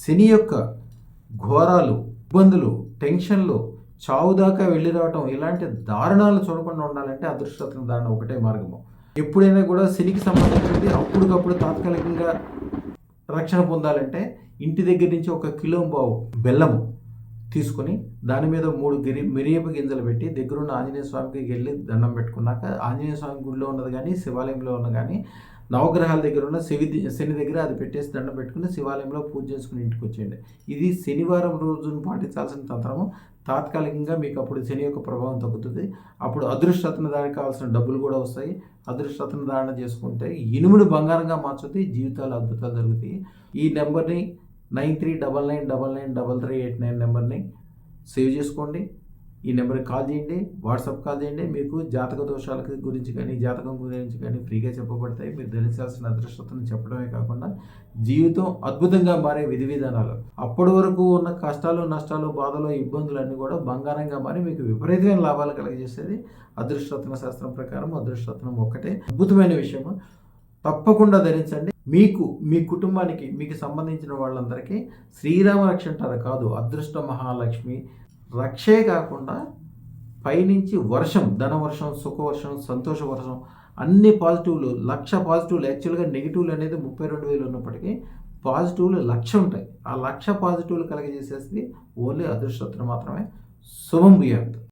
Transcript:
శని యొక్క ఘోరాలు, ఇబ్బందులు, టెన్షన్లు, చావు దాకా వెళ్ళి రావటం ఇలాంటి దారుణాలు చూడకుండా ఉండాలంటే అదృష్టరత్న ధారణ ఒకటే మార్గము. ఎప్పుడైనా కూడా శనికి సంబంధించింది అప్పటికప్పుడు తాత్కాలికంగా రక్షణ పొందాలంటే ఇంటి దగ్గర నుంచి 1 కిలో బెల్లము తీసుకొని దాని మీద 3 మిరియపు గింజలు పెట్టి దగ్గరున్న ఆంజనేయ స్వామికి వెళ్ళి దండం పెట్టుకున్నాక ఆంజనేయ స్వామి గుడిలో ఉన్నది కానీ శివాలయంలో ఉన్నది కానీ నవగ్రహాల దగ్గర ఉన్న శని దగ్గర అది పెట్టేసి దండం పెట్టుకుని శివాలయంలో పూజ చేసుకుని ఇంటికి వచ్చేయండి. ఇది శనివారం రోజును పాటించాల్సిన తంత్రము. తాత్కాలికంగా మీకు అప్పుడు శని యొక్క ప్రభావం తగ్గుతుంది. అప్పుడు అదృష్టరత్న ధారణకు కావాల్సిన డబ్బులు కూడా వస్తాయి. అదృష్టరత్న ధారణ చేసుకుంటే ఇనుమును బంగారంగా మార్చుతుంది. జీవితాలు అద్భుతాలు జరుగుతాయి. ఈ నెంబర్ని 9399993389 నెంబర్ని సేవ్ చేసుకోండి. ఈ నెంబర్కి కాల్ చేయండి, వాట్సాప్ కాల్ చేయండి. మీకు జాతక దోషాల గురించి కానీ జాతకం గురించి కానీ ఫ్రీగా చెప్పబడతాయి. మీరు ధరించాల్సిన అదృష్టతను చెప్పడమే కాకుండా జీవితం అద్భుతంగా మారే విధి విధానాలు, అప్పటి వరకు ఉన్న కష్టాలు, నష్టాలు, బాధలు, ఇబ్బందులు అన్నీ కూడా బంగారంగా మారి మీకు విపరీతమైన లాభాలు కలిగజేసేది అదృష్టరత్న శాస్త్రం ప్రకారం అదృష్టరత్నం ఒక్కటే. అద్భుతమైన విషయము. తప్పకుండా ధరించండి. మీకు, మీ కుటుంబానికి, మీకు సంబంధించిన వాళ్ళందరికీ శ్రీరామ రక్ష అంటారు కాదు, అదృష్ట మహాలక్ష్మి రక్షే కాకుండా పైనుంచి వర్షం, ధనవర్షం, సుఖవర్షం, సంతోష వర్షం, అన్ని పాజిటివ్లు, 1,00,000 పాజిటివ్లు. యాక్చువల్గా నెగిటివ్లు అనేది 32,000 ఉన్నప్పటికీ పాజిటివ్లు 1,00,000 ఉంటాయి. ఆ 1,00,000 పాజిటివ్లు కలిగజేసేసి ఓన్లీ అదృష్టరత్న మాత్రమే. శుభం భూయాత్.